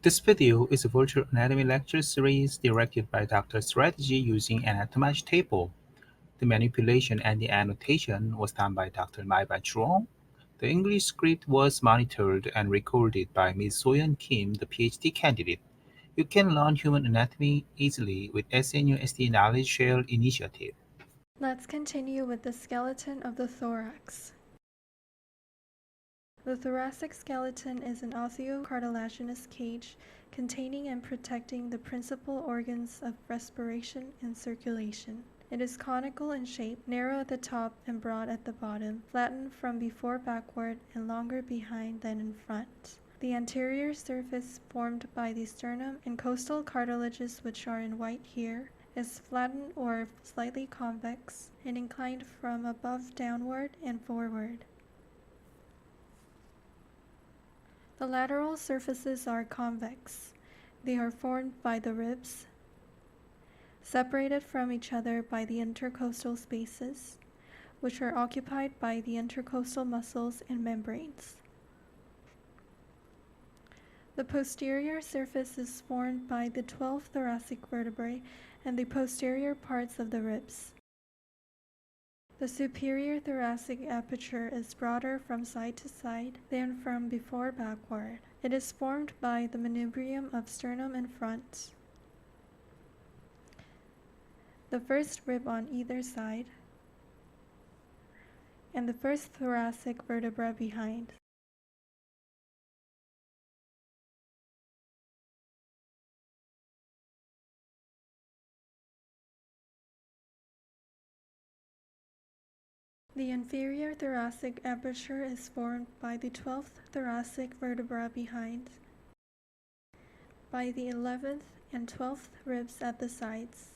This video is a virtual anatomy lecture series directed by Dr. Strategy using Anatomage table. The manipulation and the annotation was done by Dr. Mai by Truong. The English script was monitored and recorded by Ms. Soyeon Kim, the PhD candidate. You can learn human anatomy easily with SNUSD Knowledge Share Initiative. Let's continue with the skeleton of the thorax. The thoracic skeleton is an osteocartilaginous cage containing and protecting the principal organs of respiration and circulation. It is conical in shape, narrow at the top and broad at the bottom, flattened from before backward and longer behind than in front. The anterior surface formed by the sternum and costal cartilages, which are in white here, is flattened or slightly convex and inclined from above downward and forward. The lateral surfaces are convex. They are formed by the ribs, separated from each other by the intercostal spaces, which are occupied by the intercostal muscles and membranes. The posterior surface is formed by the 12 thoracic vertebrae and the posterior parts of the ribs. The superior thoracic aperture is broader from side to side than from before backward. It is formed by the Manubrium of sternum in front, the first rib on either side, and the first thoracic vertebra behind. The inferior thoracic aperture is formed by the 12th thoracic vertebra behind, by the 11th and 12th ribs at the sides,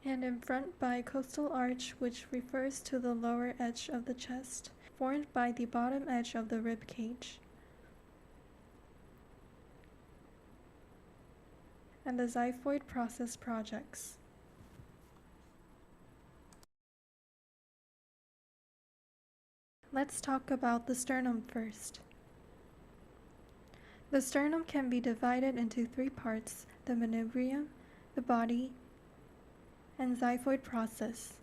and in front by costal arch, which refers to the lower edge of the chest, formed by the bottom edge of the rib cage, and the xiphoid process projects. Let's talk about the sternum first. The sternum can be divided into three parts: the manubrium, the body, and xiphoid process.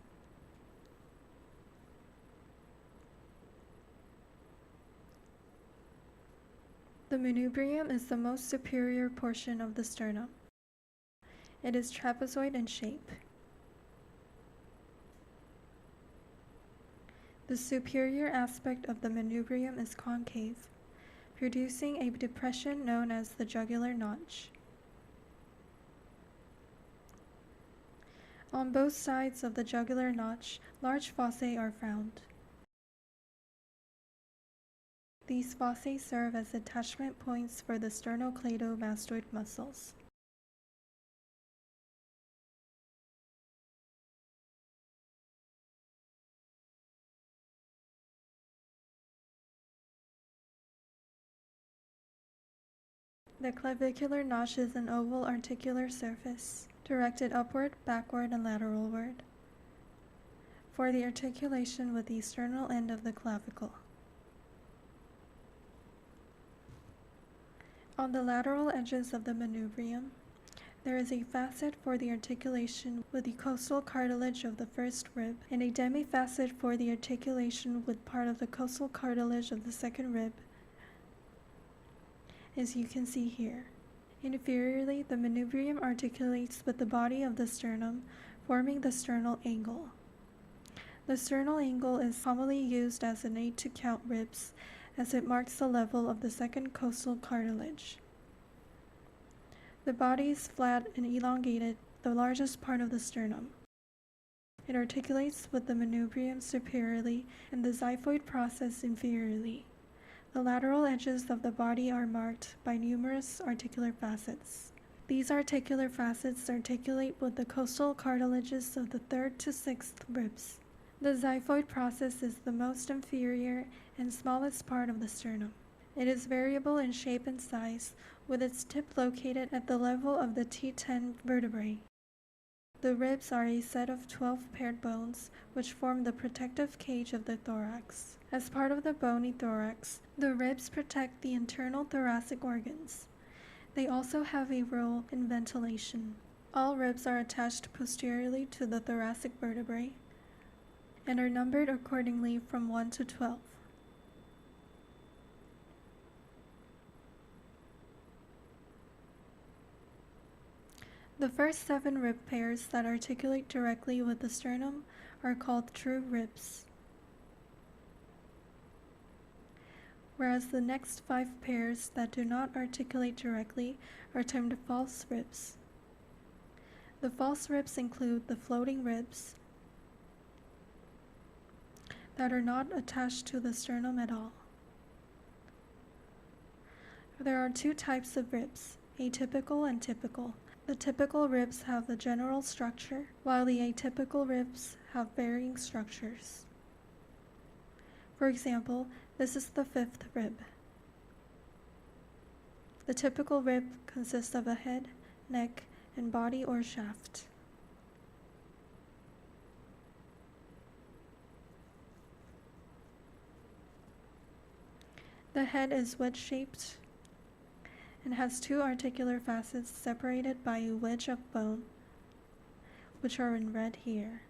The manubrium is the most superior portion of the sternum. It is trapezoid in shape. The superior aspect of the manubrium is concave, producing a depression known as the jugular notch. On both sides of the jugular notch, large fossae are found. These fossae serve as attachment points for the sternocleidomastoid muscles. The clavicular notch is an oval articular surface, directed upward, backward, and lateralward, for the articulation with the sternal end of the clavicle. On the lateral edges of the manubrium, there is a facet for the articulation with the costal cartilage of the first rib, and a demifacet for the articulation with part of the costal cartilage of the second rib, as you can see here. Inferiorly, the manubrium articulates with the body of the sternum, forming the sternal angle. The sternal angle is commonly used as an aid to count ribs, as it marks the level of the second costal cartilage. The body is flat and elongated, the largest part of the sternum. It articulates with the manubrium superiorly and the xiphoid process inferiorly. The lateral edges of the body are marked by numerous articular facets. These articular facets articulate with the costal cartilages of the 3rd to 6th ribs. The xiphoid process is the most inferior and smallest part of the sternum. It is variable in shape and size, with its tip located at the level of the T10 vertebrae. The ribs are a set of 12 paired bones which form the protective cage of the thorax. As part of the bony thorax, the ribs protect the internal thoracic organs. They also have a role in ventilation. All ribs are attached posteriorly to the thoracic vertebrae and are numbered accordingly from 1 to 12. The first 7 rib pairs that articulate directly with the sternum are called true ribs, whereas the next 5 pairs that do not articulate directly are termed false ribs. The false ribs include the floating ribs that are not attached to the sternum at all. There are 2 types of ribs, atypical and typical. The typical ribs have the general structure, while the atypical ribs have varying structures. For example, this is the 5th rib. The typical rib consists of a head, neck, and body or shaft. The head is wedge-shaped and has 2 articular facets separated by a wedge of bone, which are in red here.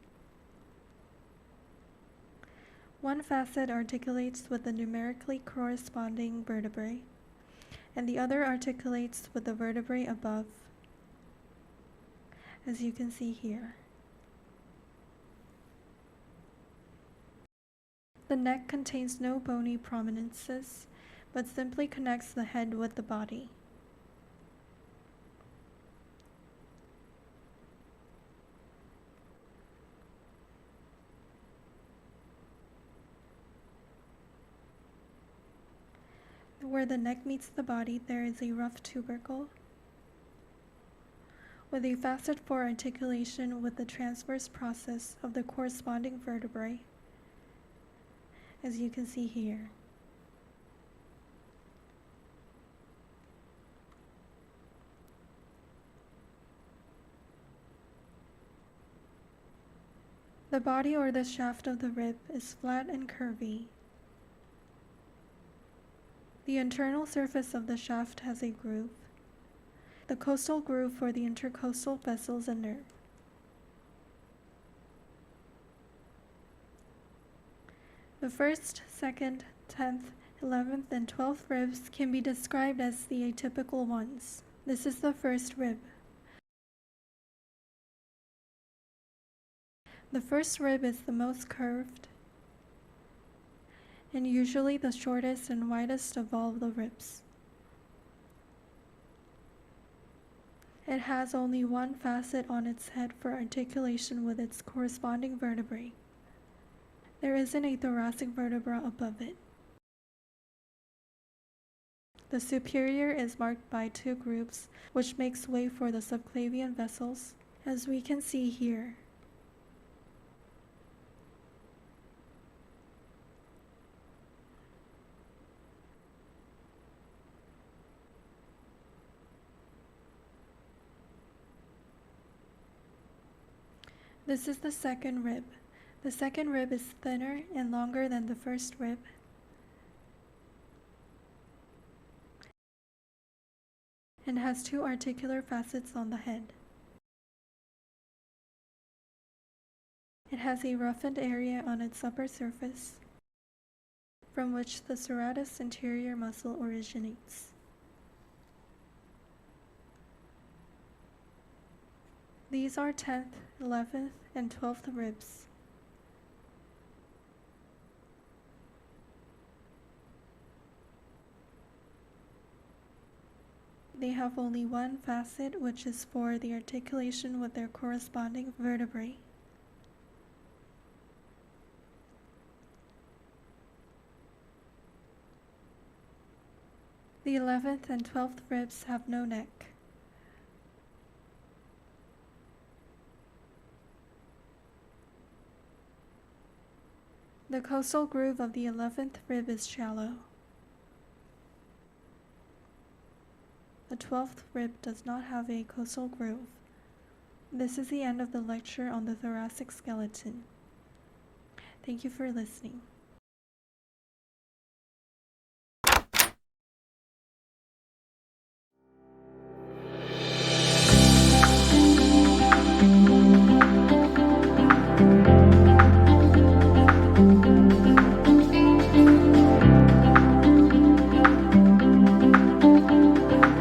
One facet articulates with the numerically corresponding vertebrae, and the other articulates with the vertebrae above, as you can see here. The neck contains no bony prominences, but simply connects the head with the body. Where the neck meets the body, there is a rough tubercle with a facet for articulation with the transverse process of the corresponding vertebrae, as you can see here. The body or the shaft of the rib is flat and curvy. The internal surface of the shaft has a groove, the costal groove for the intercostal vessels and nerve. The 1st, 2nd, 10th, 11th, and 12th ribs can be described as the atypical ones. This is the 1st rib. The 1st rib is the most curved and usually the shortest and widest of all the ribs. It has only one facet on its head for articulation with its corresponding vertebrae. There isn't a thoracic vertebra above it. The superior is marked by 2 grooves, which makes way for the subclavian vessels, as we can see here. This is the 2nd rib. The 2nd rib is thinner and longer than the 1st rib. And has 2 articular facets on the head. It has a roughened area on its upper surface, from which the serratus anterior muscle originates. These are 10th, 11th, and 12th ribs. They have only one facet, which is for the articulation with their corresponding vertebrae. The 11th and 12th ribs have no neck. The costal groove of the 11th rib is shallow. The 12th rib does not have a costal groove, This is the end of the lecture on the thoracic skeleton. Thank you for listening.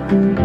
Thank you.